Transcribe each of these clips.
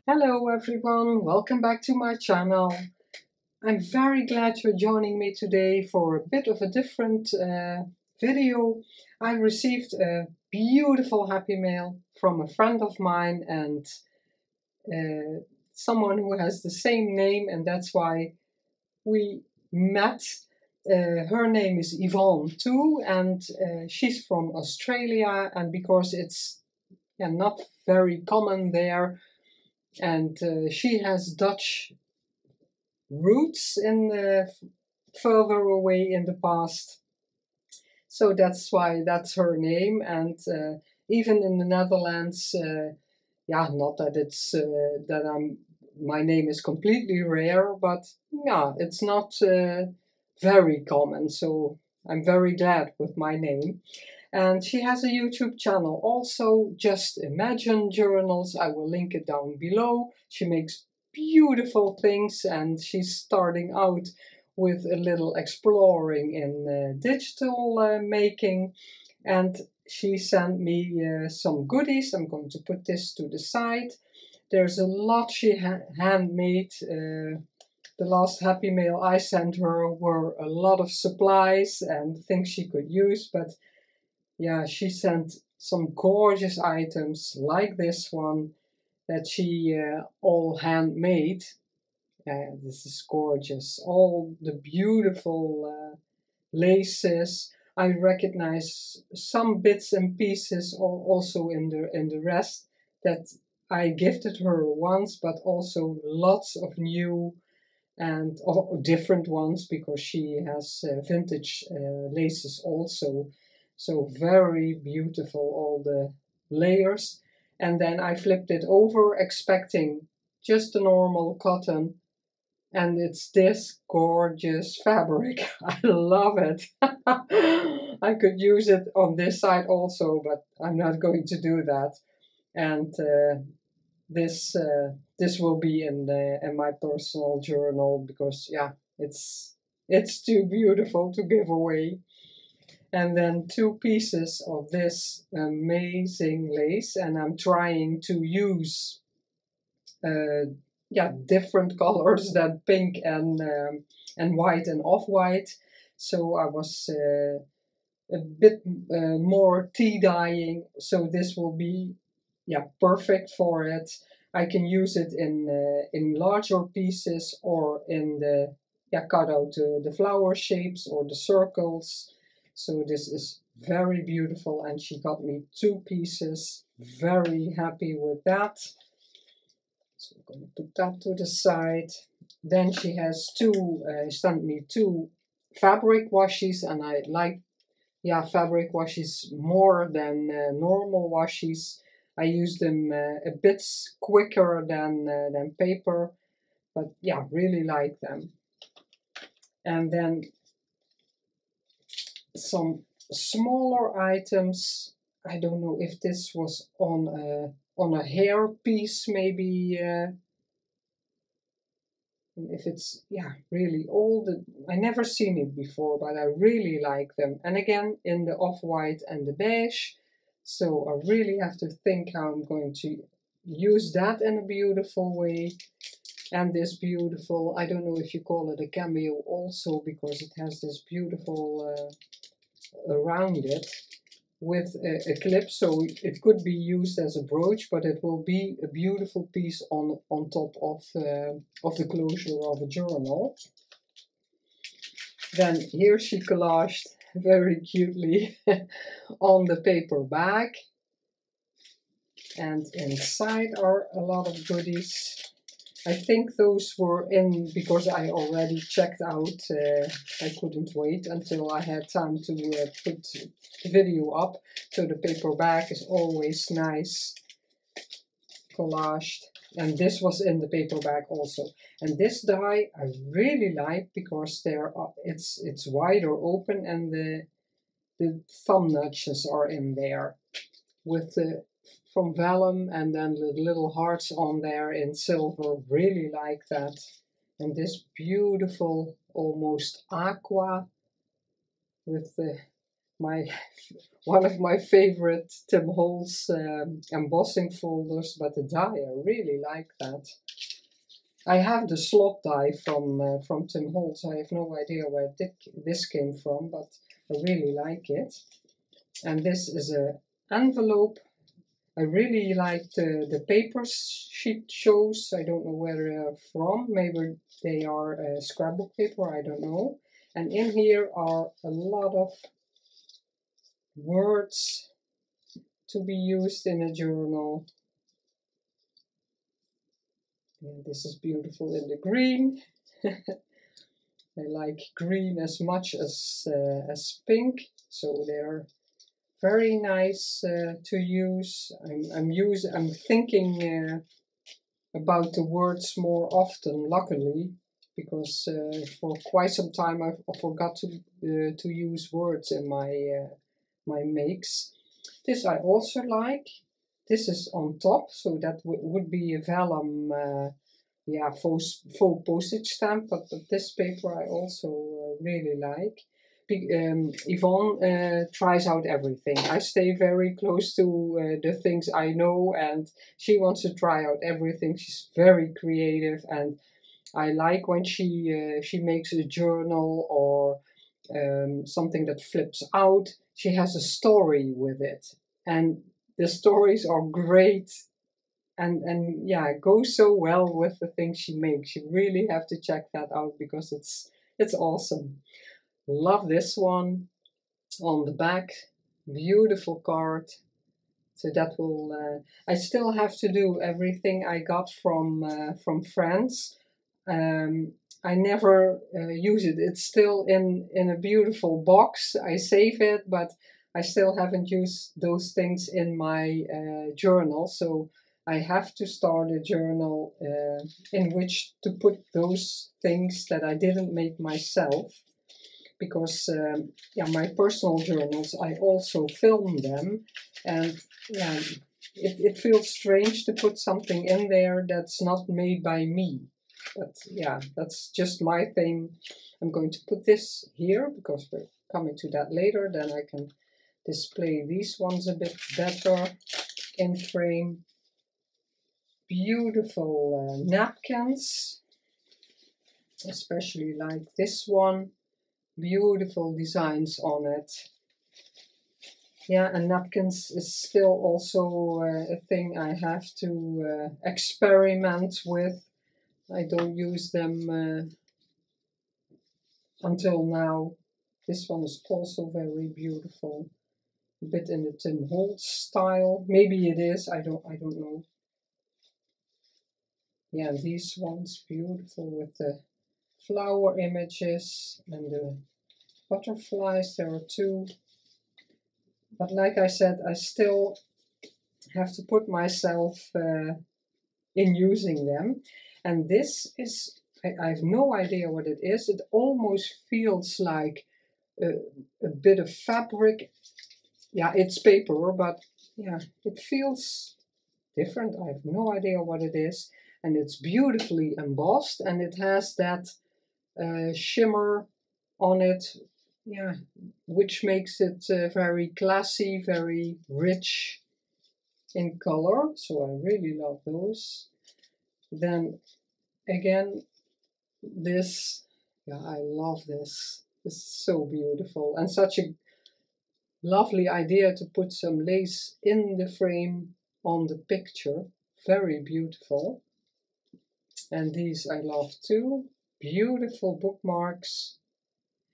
Hello everyone, welcome back to my channel. I'm very glad you're joining me today for a bit of a different video. I received a beautiful happy mail from a friend of mine and someone who has the same name, and that's why we met. Her name is Yvonne too, and she's from Australia, and because it's not very common there, and she has Dutch roots in further away in the past, so that's why that's her name. And even in the Netherlands, not that it's that my name is completely rare, but yeah, it's not very common, so I'm very glad with my name. And she has a YouTube channel also, Just Imagine Journals. I will link it down below. She makes beautiful things, and she's starting out with a little exploring in digital making. And she sent me some goodies. I'm going to put this to the side. There's a lot she handmade. The last happy mail I sent her were a lot of supplies and things she could use, but yeah, she sent some gorgeous items like this one that she all handmade. This is gorgeous. All the beautiful laces. I recognize some bits and pieces also in the rest that I gifted her once, but also lots of new and different ones, because she has vintage laces also. So very beautiful, all the layers. And then I flipped it over expecting just a normal cotton, and it's this gorgeous fabric. I love it. I could use it on this side also, but I'm not going to do that. And this will be in my personal journal, because yeah, it's too beautiful to give away. And then two pieces of this amazing lace, and I'm trying to use different colors than pink and white and off-white. So I was a bit more tea dyeing, so this will be perfect for it. I can use it in larger pieces, or in the cut out the flower shapes or the circles. So this is very beautiful, and she got me two pieces. Very happy with that. So I'm going to put that to the side. Then she has sent me two fabric washes, and I like fabric washes more than normal washes. I use them a bit quicker than paper, but yeah, really like them. And then some smaller items. I don't know if this was on a hair piece, maybe. If it's really old. I never seen it before, but I really like them. And again, in the off-white and the beige. So I really have to think how I'm going to use that in a beautiful way. And this beautiful, I don't know if you call it a cameo also, because it has this beautiful around it with a clip, so it could be used as a brooch, but it will be a beautiful piece on top of the closure of a journal. Then here she collaged very cutely on the paper bag, and inside are a lot of goodies. I think those were in because I already checked out. I couldn't wait until I had time to put the video up. So the paper bag is always nice collaged. And this was in the paper bag also. And this die I really like, because it's wider open, and the thumb notches are in there with the from vellum, and then the little hearts on there in silver. Really like that. And this beautiful almost aqua with the my one of my favorite Tim Holtz embossing folders, but the die, I really like that. I have the slot die from Tim Holtz. I have no idea where this came from, but I really like it. And this is an envelope. I really like the papers she chose. I don't know where they're from. Maybe they are scrapbook paper, I don't know. And in here are a lot of words to be used in a journal. Yeah, this is beautiful in the green. I like green as much as pink, so they're very nice to use. I'm thinking about the words more often, luckily, because for quite some time I forgot to use words in my makes. This I also like. This is on top, so that would be a vellum, yeah, faux postage stamp. But this paper I also really like. Yvonne tries out everything. I stay very close to the things I know, and she wants to try out everything. She's very creative, and I like when she makes a journal or something that flips out. She has a story with it, and the stories are great. And yeah, it goes so well with the things she makes. You really have to check that out because it's awesome. Love this one. On the back, beautiful card. So that will, I still have to do everything I got from France. I never use it. It's still in a beautiful box. I save it, but I still haven't used those things in my journal. So I have to start a journal in which to put those things that I didn't make myself. Because yeah, my personal journals, I also film them, and yeah, it feels strange to put something in there that's not made by me. But yeah, that's just my thing. I'm going to put this here because we're coming to that later. Then I can display these ones a bit better in frame. Beautiful napkins, especially like this one. Beautiful designs on it. Yeah, and napkins is still also a thing I have to experiment with. I don't use them until now. This one is also very beautiful. A bit in the Tim Holtz style. Maybe it is, I don't know. Yeah, these ones beautiful with the flower images and the butterflies. There are two. But like I said, I still have to put myself in using them. And this is, I have no idea what it is. It almost feels like a bit of fabric. Yeah, it's paper, but yeah, it feels different. I have no idea what it is. And it's beautifully embossed, and it has that shimmer on it, yeah, which makes it very classy, very rich in color. So I really love those. Then again, this, yeah, I love this. This is so beautiful and such a lovely idea to put some lace in the frame on the picture. Very beautiful. And these I love too. Beautiful bookmarks.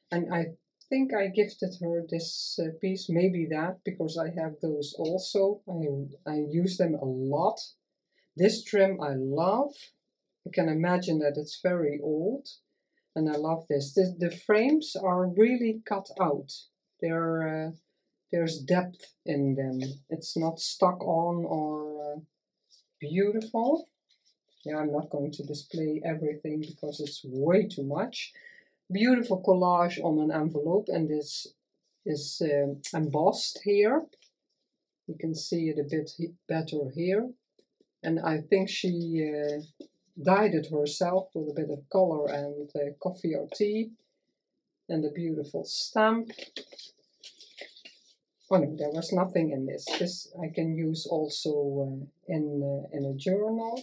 And I think I gifted her this piece, maybe that, because I have those also. I use them a lot. This trim I love. You can imagine that it's very old, and I love this. The frames are really cut out. There's depth in them. It's not stuck on or beautiful. Yeah, I'm not going to display everything because it's way too much. Beautiful collage on an envelope, and this is embossed here. You can see it a bit better here. And I think she dyed it herself with a bit of color and coffee or tea. And a beautiful stamp. Oh no, there was nothing in this. This I can use also in a journal.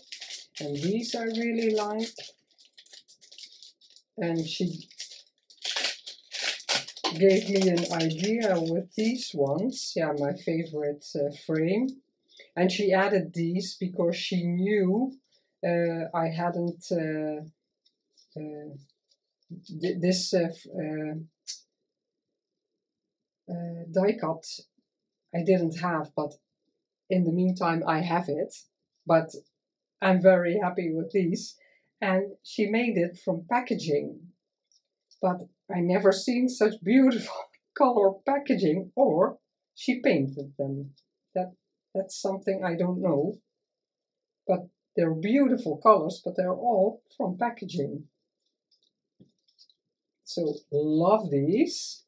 And these I really like. And she gave me an idea with these ones. Yeah, my favorite frame. And she added these because she knew I hadn't this die cut I didn't have, but in the meantime I have it. But I'm very happy with these. And she made it from packaging. But I never seen such beautiful color packaging, or she painted them. That's something I don't know. But they're beautiful colors, but they're all from packaging. So love these.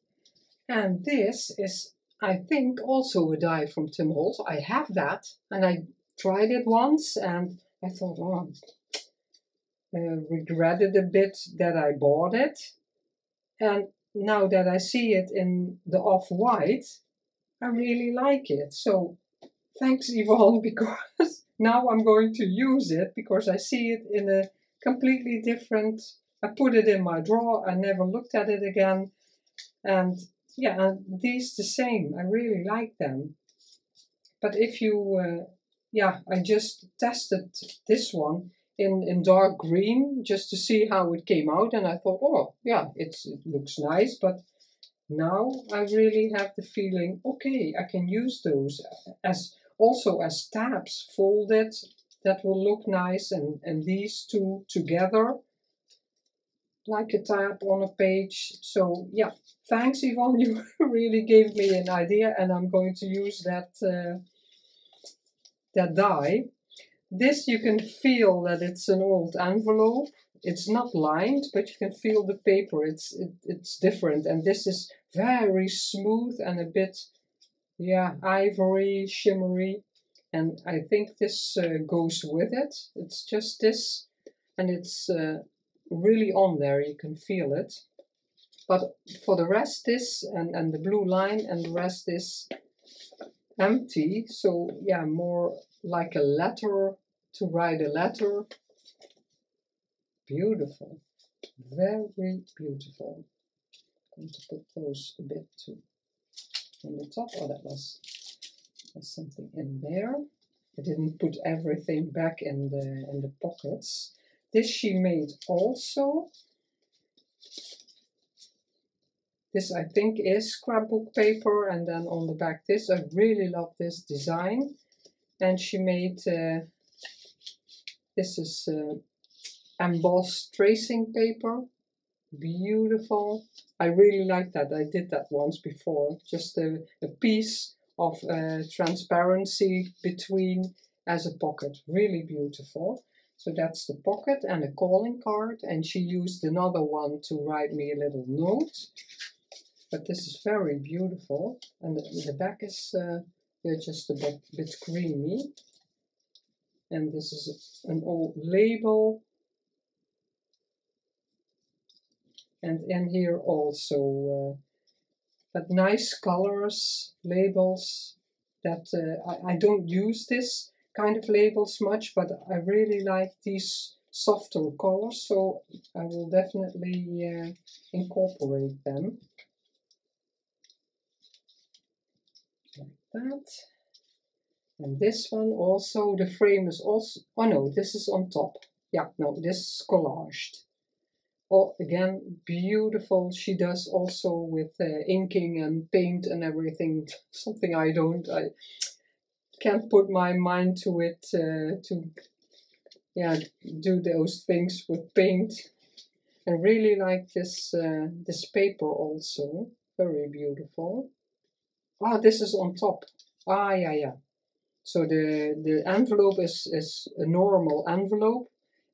And this is, I think, also a die from Tim Holtz. I have that, and I tried it once, and I thought, oh, regretted a bit that I bought it. And now that I see it in the off-white, I really like it. So thanks, Yvonne, because now I'm going to use it, because I see it in a completely different, I put it in my drawer, I never looked at it again. And yeah, and these the same, I really like them. But if you, yeah, I just tested this one in dark green just to see how it came out, and I thought, oh yeah, it looks nice, but now I really have the feeling, okay, I can use those as also as tabs folded. That will look nice, and these two together like a tab on a page. So yeah, thanks, Yvonne, you really gave me an idea, and I'm going to use that that die. This, you can feel that it's an old envelope. It's not lined, but you can feel the paper. It's different, and this is very smooth and a bit, yeah, ivory, shimmery. And I think this goes with it. It's just this, and it's really on there. You can feel it. But for the rest, this and the blue line, and the rest is empty. So yeah, more like a letter, to write a letter. Beautiful, very beautiful. I'm going to put those a bit too on the top. Oh, there's something in there. I didn't put everything back in the pockets. This she made also. This I think is scrapbook paper, and then on the back this. I really love this design. And she made this is embossed tracing paper. Beautiful. I really like that. I did that once before. Just a piece of transparency between as a pocket. Really beautiful. So that's the pocket and a calling card. And she used another one to write me a little note. But this is very beautiful. And the back is just a bit creamy. And this is an old label. And in here also, but nice colors, labels that I don't use this kind of labels much, but I really like these softer colors, so I will definitely incorporate them. Like that. And this one also, the frame is also, oh no, this is on top. Yeah, no, this is collaged. Oh, again, beautiful. She does also with inking and paint and everything. Something I can't put my mind to it to, yeah, do those things with paint. I really like this this paper also. Very beautiful. Ah, this is on top. Ah, yeah, yeah. So the envelope is a normal envelope.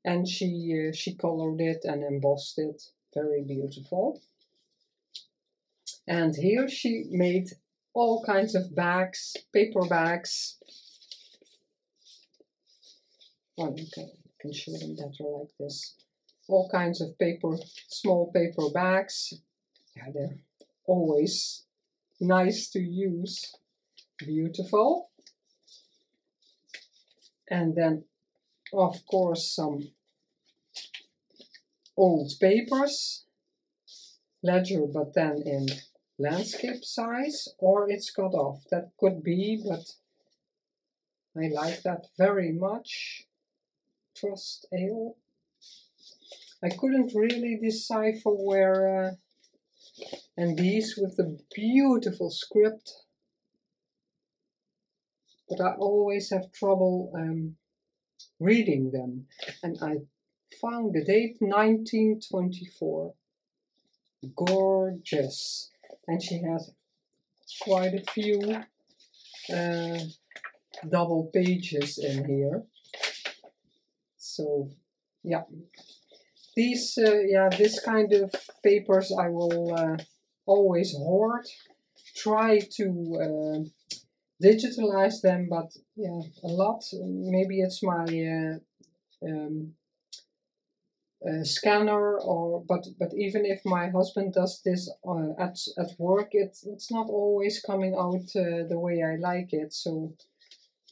And she colored it and embossed it. Very beautiful. And here she made all kinds of bags, paper bags. Oh, okay, I can show them better like this. All kinds of paper, small paper bags. Yeah, they're always nice to use. Beautiful. And then, of course, some old papers. Ledger, but then in landscape size, or it's cut off. That could be, but I like that very much. Trust Ale. I couldn't really decipher where, and these with the beautiful script, but I always have trouble reading them. And I found the date 1924. Gorgeous. And she has quite a few double pages in here. So yeah, these this kind of papers I will always hoard. Try to digitalize them, but yeah, a lot. Maybe it's my scanner, or but even if my husband does this at work, it's not always coming out the way I like it. So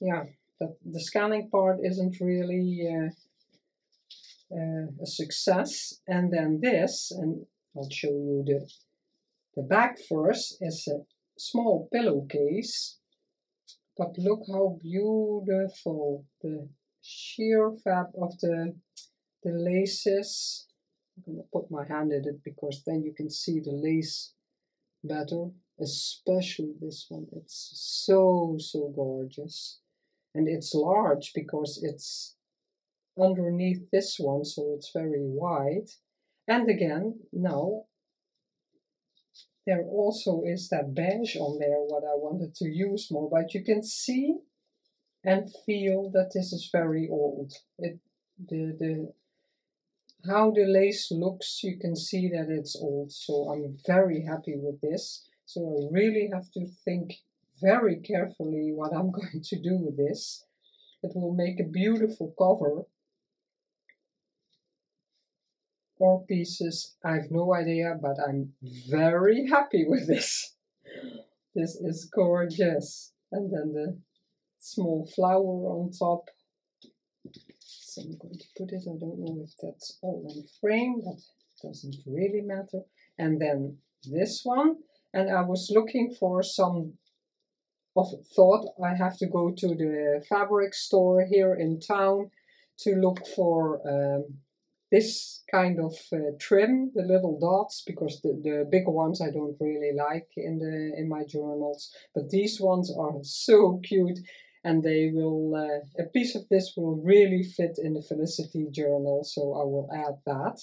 yeah, the scanning part isn't really a success. And then this, and I'll show you the back first, is a small pillowcase. But look how beautiful the sheer fab of the laces. I'm going to put my hand in it because then you can see the lace better. Especially this one. It's so gorgeous. And it's large because it's underneath this one, so it's very wide. And again, now there also is that beige on there, what I wanted to use more, but you can see and feel that this is very old. How the lace looks, you can see that it's old, so I'm very happy with this. So I really have to think very carefully what I'm going to do with this. It will make a beautiful cover. Or pieces, I have no idea, but I'm very happy with this. This is gorgeous. And then the small flower on top. So I'm going to put it, I don't know if that's all in frame, but it doesn't really matter. And then this one, and I was looking for some thought I have to go to the fabric store here in town to look for this kind of trim, the little dots, because the bigger ones I don't really like in my journals, but these ones are so cute, and they will a piece of this will really fit in the Felicity journal, so I will add that.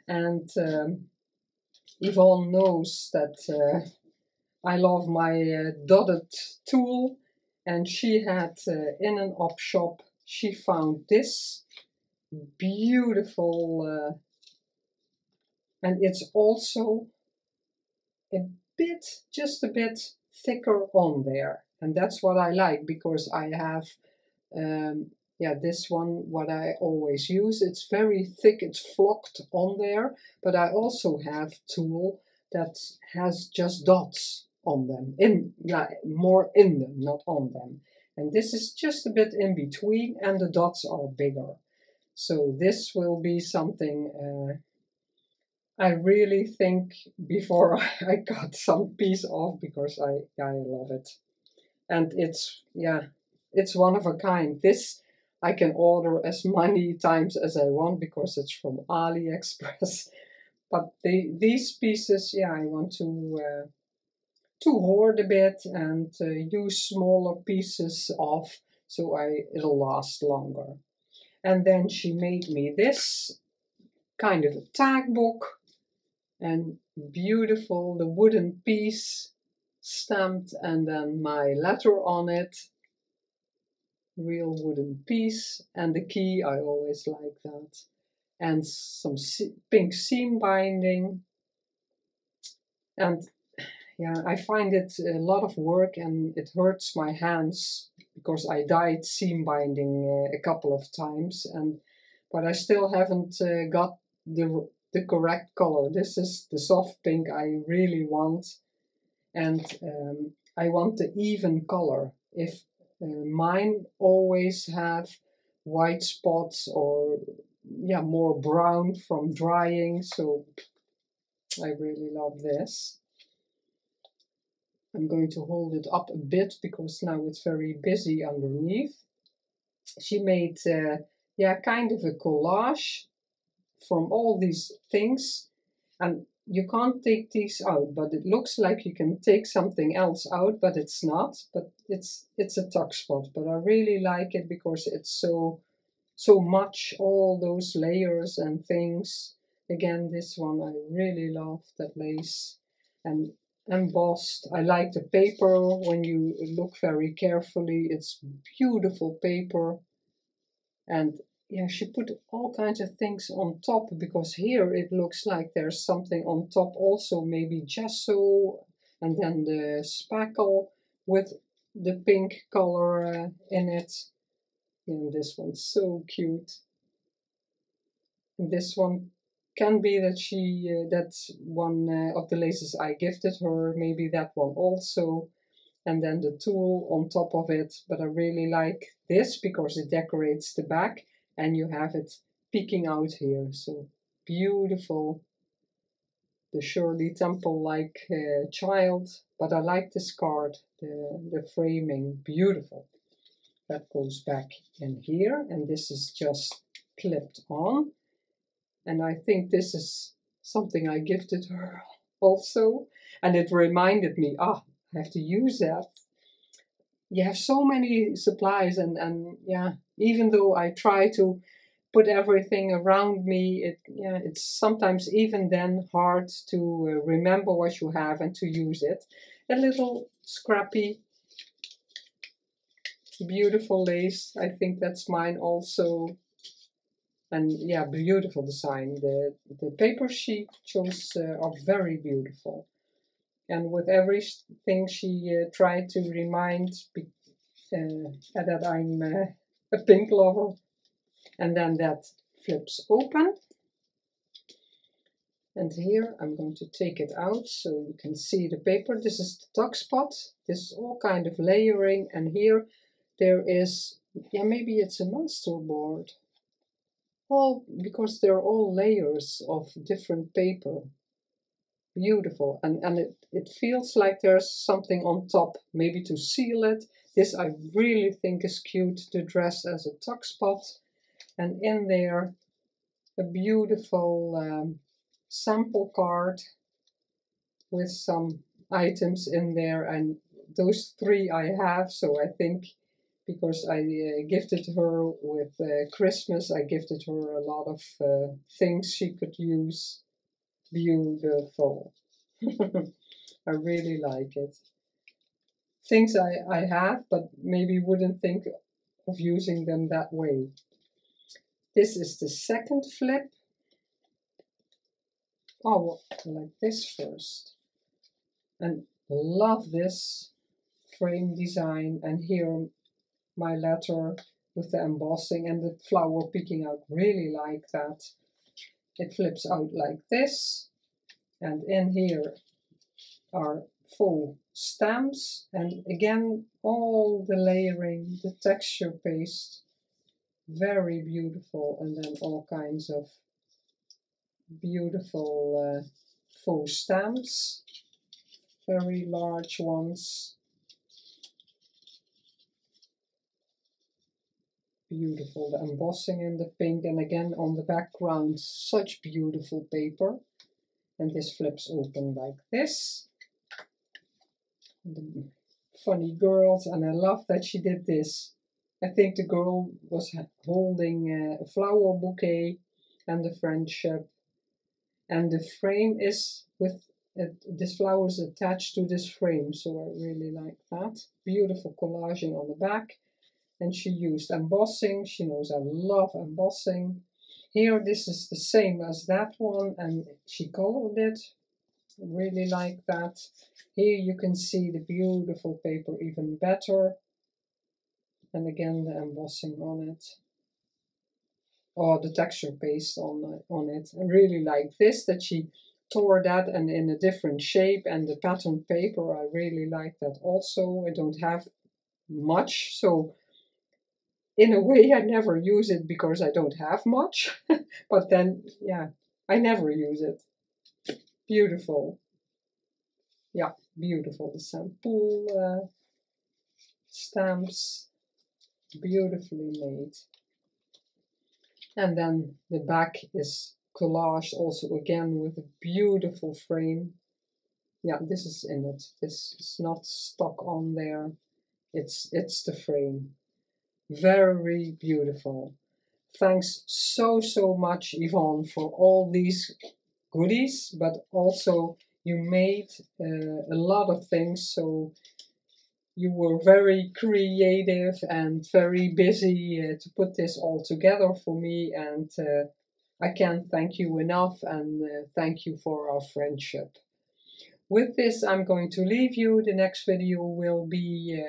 And Yvonne knows that I love my dotted tool, and she had in an op shop, she found this beautiful, and it's also just a bit thicker on there, and that's what I like, because I have this one, what I always use. It's very thick, it's flocked on there, but I also have tool that has just dots on them, more in them, not on them, and this is just a bit in between, and the dots are bigger. So this will be something I really think before I cut some piece off, because I love it. And it's one of a kind. This I can order as many times as I want because it's from AliExpress. But these pieces, I want to hoard a bit and use smaller pieces off, so it'll last longer. And then she made me this kind of a tag book, and beautiful, the wooden piece stamped, and then my letter on it, real wooden piece, and the key, I always like that, and some pink seam binding. And I find it a lot of work, and it hurts my hands because I dyed seam binding a couple of times, but I still haven't got the correct color. This is the soft pink I really want, and I want the even color. If mine always have white spots or yeah, more brown from drying, so I really love this. I'm going to hold it up a bit because now it's very busy underneath. She made yeah, kind of a collage from all these things, and you can't take these out, but it looks like you can take something else out, but it's not. But it's a tuck spot, but I really like it because it's so much, all those layers and things. Again, this one I really love, that lace, and embossed. I like the paper. When you look very carefully, it's beautiful paper. And yeah, she put all kinds of things on top, because here it looks like there's something on top also, maybe gesso, and then the spackle with the pink color in it. And this one's so cute. And this one can be that that's one of the laces I gifted her, maybe that one also. And then the tulle on top of it. But I really like this because it decorates the back and you have it peeking out here. So beautiful. The Shirley Temple-like child. But I like this card, the framing, beautiful. That goes back in here, and this is just clipped on. And I think this is something I gifted her also. And it reminded me, I have to use that. You have so many supplies, and yeah, even though I try to put everything around me, it's sometimes even then hard to remember what you have and to use it. A little scrappy, beautiful lace. I think that's mine also. And yeah, beautiful design. The papers she chose are very beautiful. And with everything she tried to remind that I'm a pink lover. And then that flips open. And here I'm going to take it out so you can see the paper. This is the tuck spot. This is all kind of layering. And here there is, yeah, maybe it's a masterboard. All because they're all layers of different paper. Beautiful. And it feels like there's something on top, maybe to seal it. This I really think is cute to dress as a tuck spot. And in there, a beautiful sample card with some items in there. And those three I have, so I think because I gifted her with Christmas, I gifted her a lot of things she could use. Beautiful. I really like it. Things I have, but maybe wouldn't think of using them that way. This is the second flip. Oh, I like this first. And love this frame design. And here my letter with the embossing and the flower peeking out. Really like that. It flips out like this. And in here are faux stamps. And again, all the layering, the texture paste. Very beautiful. And then all kinds of beautiful faux stamps. Very large ones. Beautiful, the embossing in the pink, and again on the background, such beautiful paper. And this flips open like this. The funny girls, and I love that she did this. I think the girl was holding a flower bouquet and the friendship. And the frame is with this flower is attached to this frame, so I really like that. Beautiful collaging on the back. And she used embossing. She knows I love embossing. Here, this is the same as that one, and she colored it. Really like that. Here you can see the beautiful paper even better. And again, the embossing on it. Or the texture paste on it. I really like this, that she tore that and in a different shape, and the pattern paper, I really like that also. I don't have much, so in a way I never use it because I don't have much, but then, yeah, I never use it. Beautiful. Yeah, beautiful. The sample stamps, beautifully made. And then the back is collaged also again with a beautiful frame. Yeah, this is in it. This is not stuck on there. It's the frame. Very beautiful. Thanks so much, Yvonne, for all these goodies, but also you made a lot of things, so you were very creative and very busy to put this all together for me, and I can't thank you enough, and thank you for our friendship. With this, I'm going to leave you. The next video will be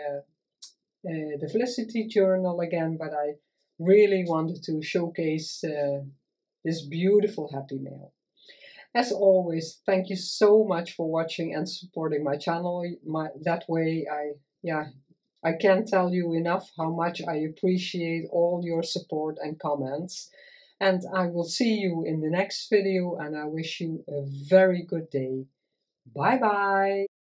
the Felicity Journal again, but I really wanted to showcase this beautiful Happy Mail. As always, thank you so much for watching and supporting my channel. That way, I can't tell you enough how much I appreciate all your support and comments. And I will see you in the next video, and I wish you a very good day. Bye bye.